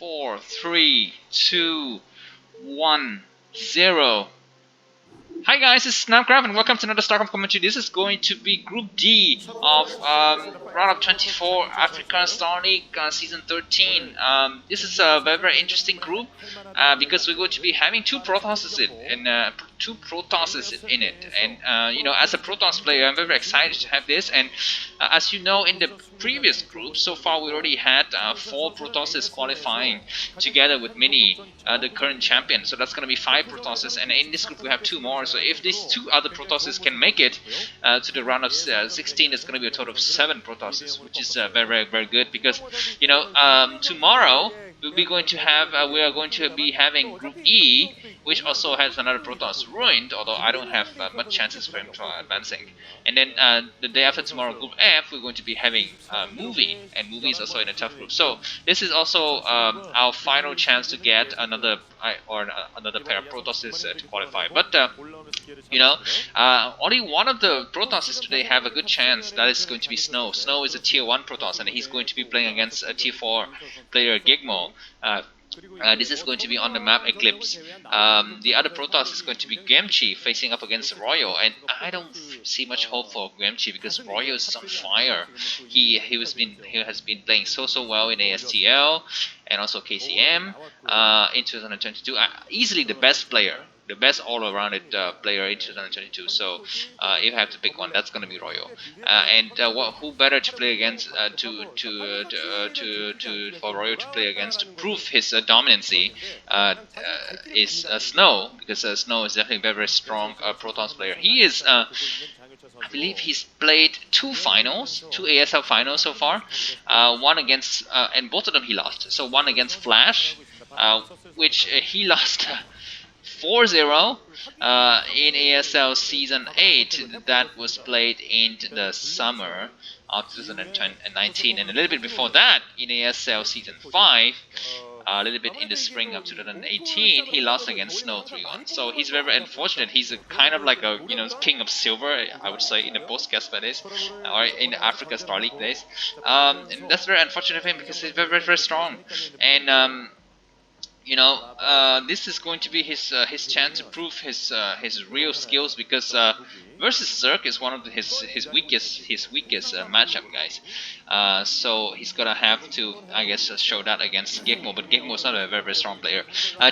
4, 3, 2, 1, 0. Hi guys, this is Starcraft and welcome to another Starcraft commentary. This is going to be Group D of round of 24 African Star League Season 13. This is a very, very interesting group because we're going to be having two Protosses in it. And you know, as a Protoss player, I'm very, very excited to have this. And as you know, in the previous group, so far we already had 4 Protosses qualifying together with Mini, the current champion. So that's going to be 5 Protosses, and in this group we have 2 more. So if these 2 other Protosses can make it to the round of 16, it's going to be a total of 7 Protosses, which is very, very, very good because, you know, tomorrow we are going to be having Group E, which also has another Protoss ruined, although I don't have much chances for him for advancing. And then the day after tomorrow, Group F, we're going to be having Movie, and Movie is also in a tough group. So this is also our final chance to get another pair of Protosses to qualify. But you know, only one of the Protosses today have a good chance. That is going to be Snow. Snow is a tier 1 Protoss, and he's going to be playing against a tier 4 player, Ggaemo. This is going to be on the map Eclipse. The other Protoss is going to be Ggaemo facing up against Royal, and I don't see much hope for Ggaemo because Royal is on fire. He has been playing so well in ASTL and also KCM in 2022. Easily the best player. The best all-around player in 2022. So if I have to pick one, that's going to be Royal. Who better to play against for Royal to play against to prove his dominancy is Snow, because Snow is definitely a very, very strong Protoss player. He is. I believe he's played 2 ASL finals so far. One against, and both of them he lost. So one against Flash, which he lost 4-0 in ASL Season 8 that was played in the summer of 2019, and a little bit before that in ASL Season 5, a little bit in the spring of 2018, he lost against Snow 3-1. So he's very, very unfortunate. He's a kind of like a, you know, king of silver, I would say, in the post-Gaspa days, or in the Africa Star League days. And that's very unfortunate for him because he's very, very, very strong. And you know, this is going to be his chance to prove his real skills, because versus Zerg is one of his weakest matchup, guys. So he's gonna have to, I guess, show that against Ggaemo. But Ggaemo is not a very, very strong player.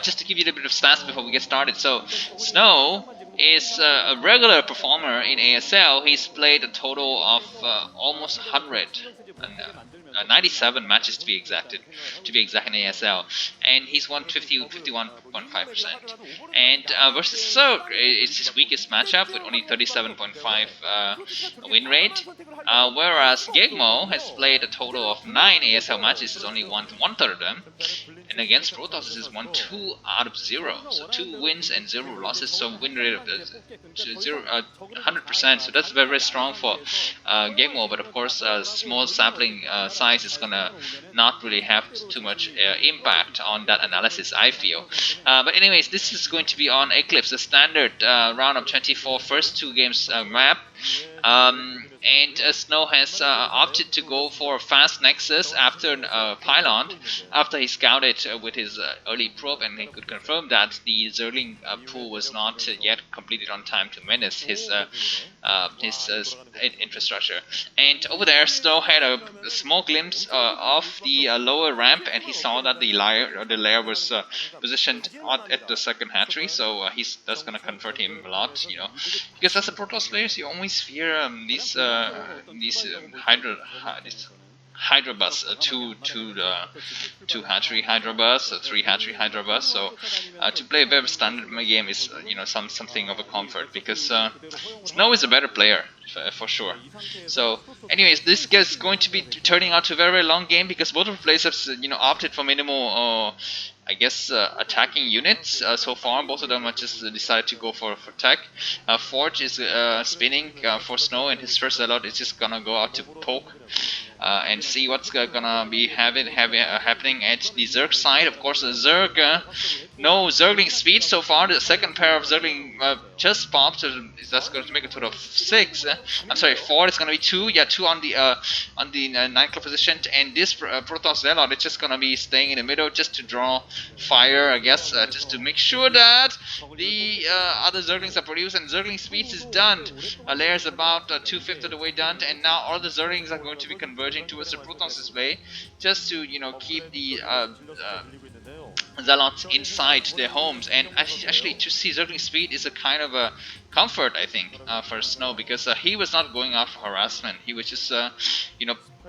Just to give you a little bit of stats before we get started. So Snow is a regular performer in ASL. He's played a total of almost 100. 97 matches to be exact in ASL, and he's won 51.5%. And versus Zerg, it's his weakest matchup with only 37.5 win rate. Whereas Ggaemo has played a total of 9 ASL matches, he's only won 1/3 of them. And against Protoss, he's won 2 out of 0, so 2 wins and 0 losses. So win rate of 100%. So that's very, very strong for Ggaemo. But of course, small sampling size is gonna not really have too much impact on that analysis, I feel. But anyways, this is going to be on Eclipse, the standard round of 24 first 2 games map. And Snow has opted to go for Fast Nexus after Pylon, after he scouted with his early probe, and he could confirm that the Zergling pool was not yet completed on time to menace his infrastructure. And over there, Snow had a small glimpse of the lower ramp, and he saw that the lair was positioned at the second hatchery. So that's gonna convert him a lot, you know, because as a Protoss player, you always fear these Hydra bus, 2 hatchery Hydra bus, 3 hatchery Hydra bus. So to play a very standard game is you know, something of a comfort, because Snow is a better player for sure. So anyways, this is going to be turning out to a very, very long game, because both of the players have, you know, opted for minimal I guess attacking units so far. Both of them have just decided to go for tech. Forge is spinning for Snow, and his first allot is just gonna go out to poke and see what's gonna be happening at the Zerg side. Of course, the Zerg, no Zergling speed so far. The second pair of Zergling just popped, so that's going to make a total of 6. I'm sorry, 4. It's going to be 2. Yeah, 2 on the 9 o'clock position, and this Protoss Zealot is just going to be staying in the middle just to draw fire, I guess, just to make sure that the other Zerglings are produced, and Zergling speeds is done. Lair is about 2/5 of the way done, and now all the Zerglings are going to be converging towards the Protons this way, just to keep the Zealots inside their homes. And actually to see Zergling speed is a kind of a comfort, I think, for Snow, because he was not going out for harassment. He was just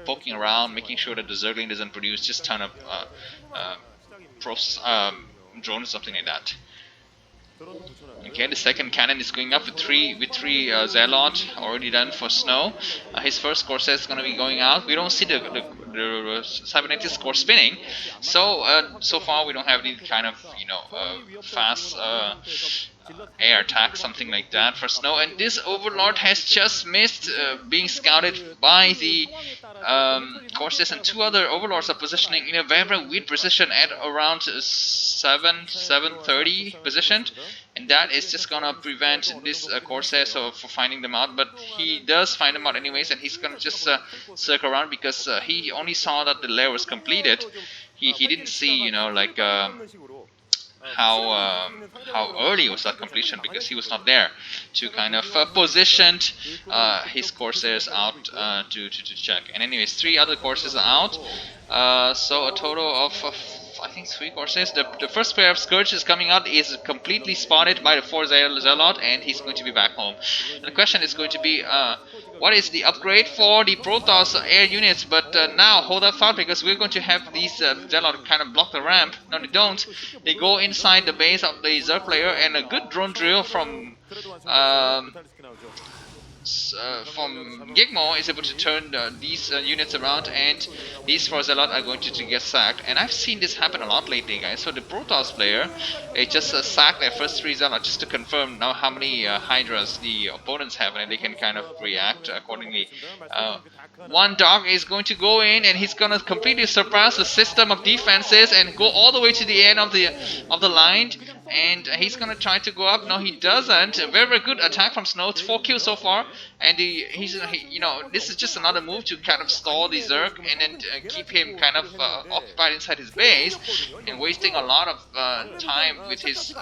poking around, making sure that the Zergling doesn't produce just ton of drones or something like that. Okay, the second cannon is going up with three Zealot already done for Snow. His first Corsair is going to be going out. We don't see the Cybernetics core spinning, so so far we don't have any kind of fast air attack, something like that for Snow. And this Overlord has just missed being scouted by the Corsairs, and 2 other Overlords are positioning in a very weird position at around 730 positioned, and that is just gonna prevent this Corsair for finding them out. But he does find them out anyways, and he's gonna just circle around, because he only saw that the lair was completed. He didn't see like how early was that completion, because he was not there to kind of positioned his Corsairs out to check. And anyways, 3 other Corsairs are out, so a total of I think 3 Corsairs. The first pair of Scourges coming out is completely spotted by the 4 Zealot, and he's going to be back home. And the question is going to be, what is the upgrade for the Protoss air units? But now, hold that thought, because we're going to have these Zealot kind of block the ramp. No, they don't. They go inside the base of the Zerg player, and a good drone drill from Ggaemo is able to turn these units around, and these 4 Zealot are going to get sacked. And I've seen this happen a lot lately, guys. So the Protoss player, they just sack their first 3 Zealot just to confirm now how many Hydras the opponents have, and they can kind of react accordingly. One Dog is going to go in, and he's going to completely surpass the system of defenses and go all the way to the end of the line. And he's going to try to go up. No, he doesn't. A very good attack from Snow. It's 4 kills so far. And this is just another move to kind of stall the Zerg and then keep him kind of occupied inside his base, and wasting a lot of time with his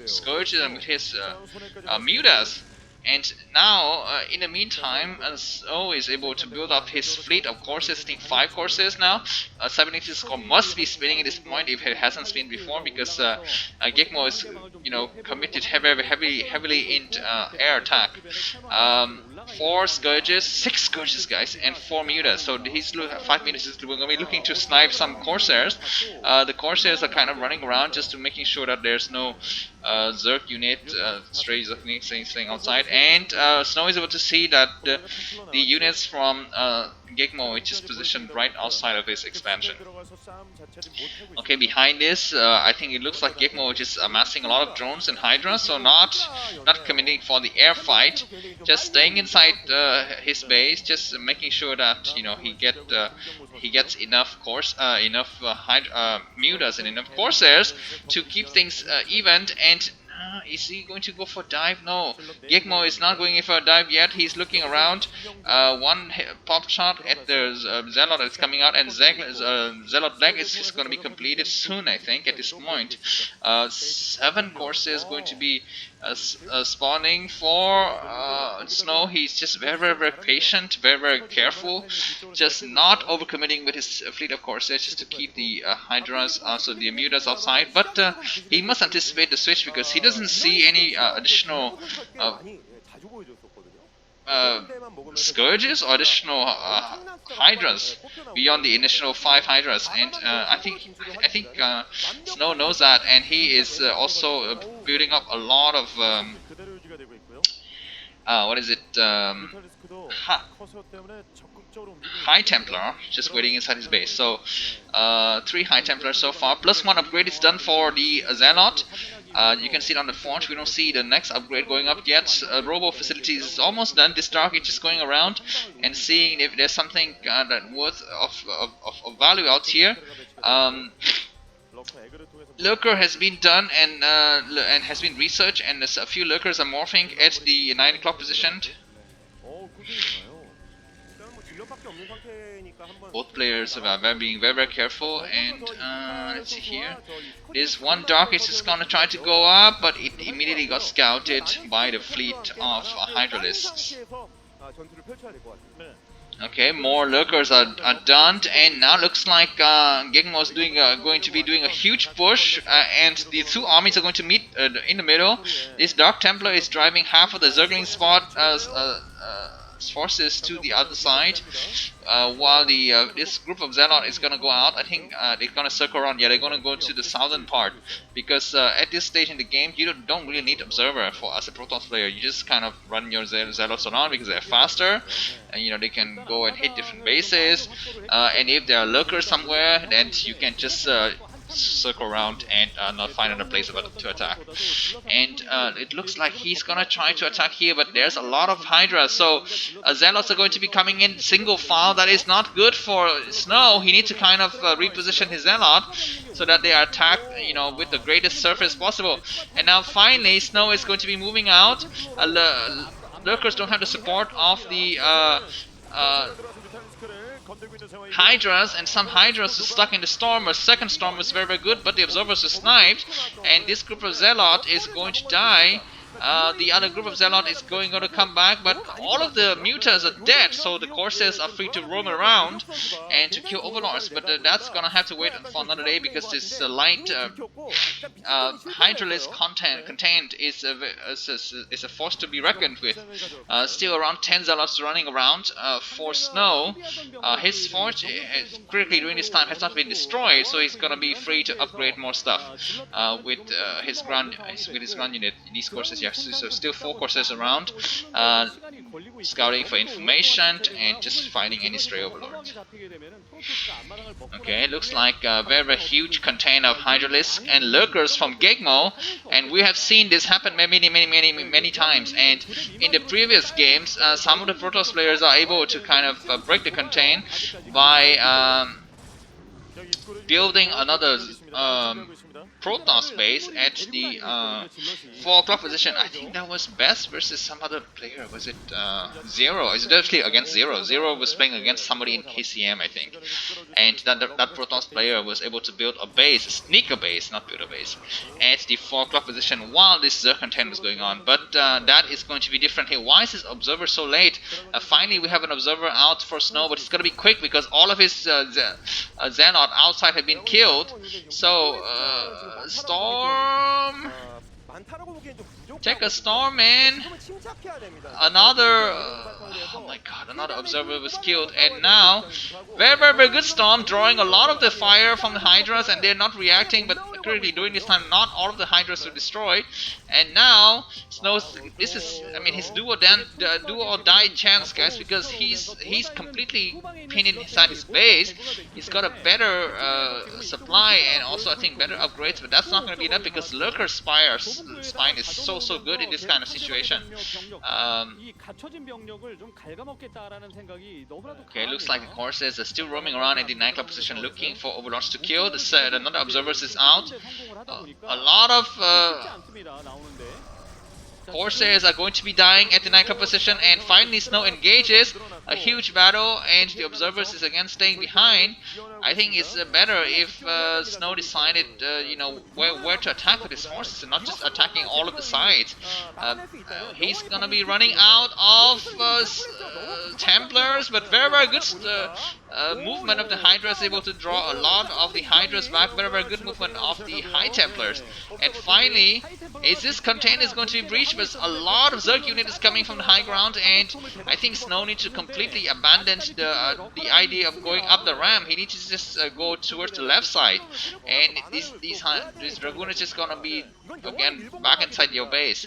Scourges and with his Mutas. And now, in the meantime, Snow is able to build up his fleet of Corsairs. I think 5 Corsairs now. 76 core must be spinning at this point if it hasn't spinned before, because Ggaemo is, committed heavily in air attack. 4 Scourges, 6 Scourges, guys, and 4 Mutas. So he's 5 Mutas is going to be looking to snipe some Corsairs. The Corsairs are kind of running around just to making sure that there's no Zerg unit, stray Zerg unit staying outside. And Snow is able to see that the units from Ggaemo, which is positioned right outside of his expansion. Okay, behind this, I think it looks like Ggaemo is just amassing a lot of drones and Hydras, so not committing for the air fight, just staying inside his base, just making sure that he gets enough Mutas and enough Corsairs to keep things even. And is he going to go for a dive? No, Ggaemo is not going in for a dive yet. He's looking around. One pop shot at the Zealot that's coming out, and Zealot leg is just going to be completed soon, I think, at this point. 7 Corsairs going to be spawning for Snow. He's just very patient, very careful, just not overcommitting with his fleet of Corsairs, just to keep the Hydras, also the Mutas outside. But he must anticipate the switch, because he doesn't see any additional Scourges or additional Hydras beyond the initial 5 Hydras. And I think Snow knows that, and he is also building up a lot of High Templar, just waiting inside his base. So 3 High Templars so far, plus 1 upgrade is done for the Zealot. You can see it on the Forge. We don't see the next upgrade going up yet. Robo facility is almost done. This Dark is just going around and seeing if there's something that worth of value out here. lurker has been done and has been researched, and a few lurkers are morphing at the 9 o'clock position. Both players are being very careful, and let's see here. This one dark is just gonna try to go up, but it immediately got scouted by the fleet of Hydralisks. Okay, more lurkers are done, and now looks like Ggaemo is going to be doing a huge push, and the two armies are going to meet in the middle. This Dark Templar is driving half of the Zergling spot forces to the other side, while the this group of Zealot is gonna go out. I think they're gonna circle around. Yeah, they're gonna go to the southern part, because at this stage in the game you don't really need observer for as a Protoss player. You just kind of run your Zealots around because they're faster, and you know they can go and hit different bases. And if there are lurkers somewhere, then you can just circle around and not find another place to attack. And it looks like he's gonna try to attack here, but there's a lot of Hydra, so Zealots are going to be coming in single file. That is not good for Snow. He needs to kind of reposition his Zealot so that they are attacked, you know, with the greatest surface possible. And now finally Snow is going to be moving out. Lurkers don't have the support of the Hydras, and some Hydras are stuck in the storm. A second storm was very good, but the observers are sniped, and this group of Zealot is going to die. The other group of Zealot is going to come back, but all of the mutas are dead, so the Corsairs are free to roam around and to kill Overlords. But that's gonna have to wait for another day, because this light Hydralisk contained is a force to be reckoned with. Still around 10 Zealots running around. For Snow, his forge critically during this time has not been destroyed, so he's gonna be free to upgrade more stuff with his ground unit. These courses, yeah, so still 4 courses around, scouting for information and just fighting any stray overlord. Okay, looks like a very huge container of Hydralisk and lurkers from Ggaemo, and we have seen this happen many times. And in the previous games, some of the Protoss players are able to kind of break the contain by building another Protoss base at the 4 o'clock position. I think that was Best versus some other player. Was it Zero? Is it actually against Zero? Zero was playing against somebody in KCM, I think. And that Protoss player was able to build a base, sneak a base, not build a base, at the 4 o'clock position while this Zerg content was going on. But that is going to be different here. Why is this observer so late? Finally, we have an observer out for Snow, but it's going to be quick because all of his Zealot outside have been killed. So, Storm! Take a storm, man! Another, oh my god, another observer was killed, and now, very good storm, drawing a lot of the fire from the Hydras, and they're not reacting, but currently during this time, not all of the Hydras were destroyed, and now, Snow's, this is, I mean, his do or die chance, guys, because he's completely pinned inside his base. He's got a better supply, and also I think better upgrades, but that's not going to be enough because Lurker's spine is so good in this kind of situation. Okay, looks like the Corsairs are still roaming around in the 9 o'clock position looking for Overlords to kill. Another observers is out. A lot of Corsairs are going to be dying at the 9 o'clock position, and finally Snow engages a huge battle, and the observers is again staying behind. I think it's better if Snow decided, you know, where to attack with his forces and not just attacking all of the sides. He's gonna be running out of Templars, but very good movement of the Hydras, able to draw a lot of the Hydras back. Very good movement of the High Templars. And finally, is this container is going to be breached? But a lot of Zerg unit is coming from the high ground, and I think Snow needs to completely abandon the idea of going up the ramp. He needs to just go towards the left side, and this Dragoon is just gonna be again back inside your base.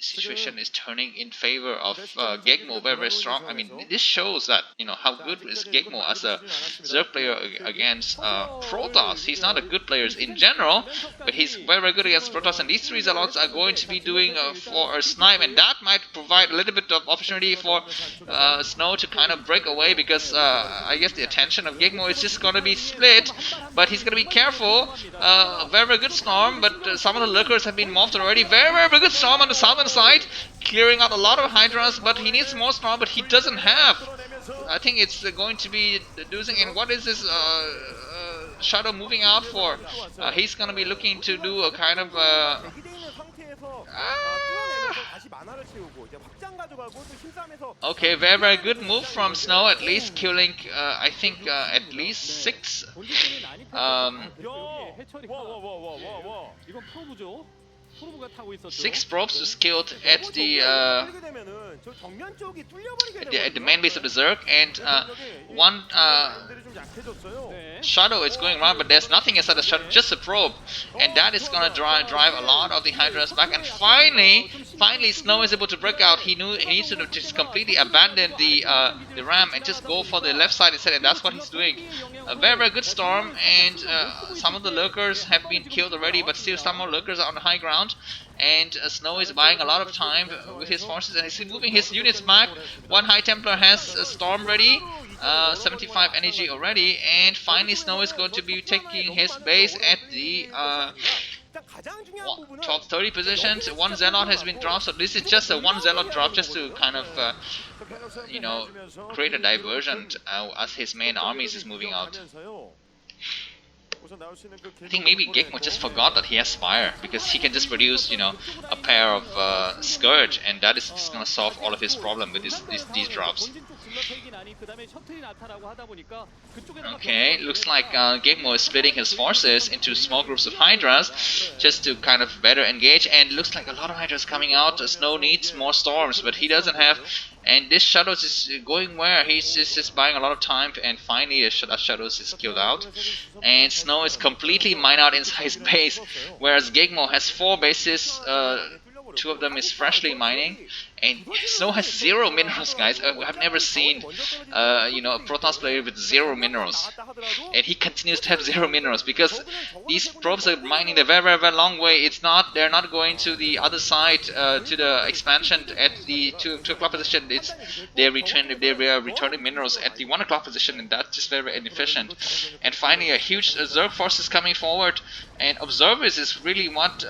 situation is turning in favor of Ggaemo, very strong. I mean, this shows that how good is Ggaemo as a Zerg player against Protoss. He's not a good player in general, but he's very good against Protoss. And these 3 Zealots are going to be doing for a snipe, and that might provide a little bit of opportunity for Snow to kind of break away, because I guess the attention of Ggaemo is just going to be split. But he's going to be careful. Very good Storm, but some of the lurkers have been morphed already. Very good Storm on the southern side, clearing out a lot of Hydras, but he needs more Storm, but he doesn't have. I think it's going to be losing. And what is this Shadow moving out for? He's going to be looking to do a kind of okay, very good move from Snow, at least killing I think at least 6 6 probes was killed at the main base of the Zerg, and one Shadow is going around, but there's nothing inside the Shadow, just a probe, and that is gonna drive a lot of the Hydras back. And finally Snow is able to break out. He needs to just completely abandon the ram and just go for the left side instead, and that's what he's doing. A very good Storm, and some of the lurkers have been killed already, but still some more lurkers are on the high ground. And Snow is buying a lot of time with his forces, and he's moving his units back. One High Templar has a Storm ready, 75 energy already, and finally Snow is going to be taking his base at the 1230 positions. 1 Zealot has been dropped, so this is just a 1 Zealot drop just to kind of create a diversion as his main armies is moving out. I think maybe Ggaemo just forgot that he has Spire, because he can just produce, a pair of Scourge, and that is just gonna solve all of his problem with these drops. Okay, looks like Ggaemo is splitting his forces into small groups of Hydras just to kind of better engage, and looks like a lot of Hydras coming out. Snow needs more Storms, but he doesn't have. And this Shadows is going where? He's just buying a lot of time, and finally Shadows is killed out. And Snow is completely mined out inside his base, whereas Ggaemo has 4 bases, 2 of them is freshly mining. And Snow has 0 minerals, guys. I've never seen, a Protoss player with 0 minerals. And he continues to have 0 minerals, because these probes are mining the very long way. They're not going to the other side, to the expansion at the 2 o'clock position. They are returning minerals at the 1 o'clock position, and that's just very inefficient. And finally, a huge Zerg force is coming forward, and Observers is really what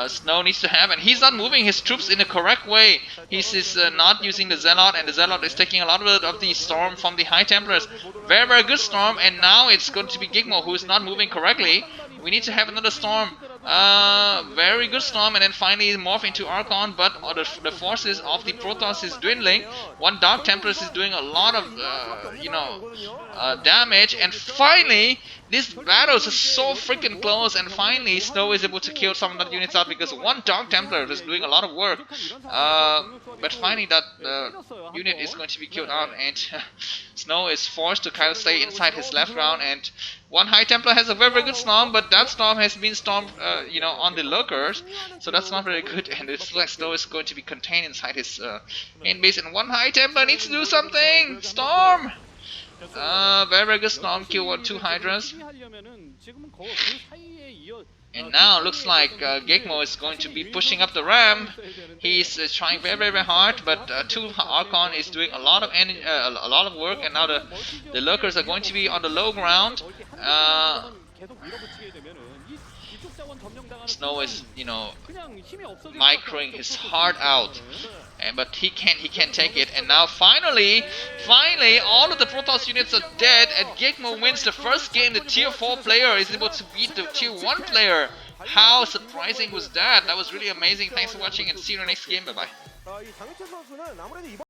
Snow needs to have, and he's not moving his troops in the correct way. He's not using the Zealot, and the Zealot is taking a lot of the Storm from the High Templars. Very good Storm, and now it's going to be Ggaemo who is not moving correctly. We need to have another Storm. Very good Storm, and then finally morph into Archon, but the forces of the Protoss is dwindling. 1 Dark Templars is doing a lot of damage, and finally these battles are so freaking close, and finally Snow is able to kill some of the units out, because 1 Dark Templar is doing a lot of work. But finally that unit is going to be killed out, and Snow is forced to kind of stay inside his left round. And 1 High Templar has a very good Storm, but that Storm has been stormed on the lurkers, so that's not very good, and it looks like Snow is going to be contained inside his main base, and 1 High Templar needs to do something! Storm! Very good Storm, kill 2 Hydras. And now looks like Ggaemo is going to be pushing up the ram. He's trying very hard, but 2 Archon is doing a lot of work, and now the lurkers are going to be on the low ground. Snow is, microing his heart out, but he can't take it. And now finally, all of the Protoss units are dead, and Ggaemo wins the first game. The tier 4 player is able to beat the tier 1 player. How surprising was that? That was really amazing. Thanks for watching, and see you in the next game. Bye bye.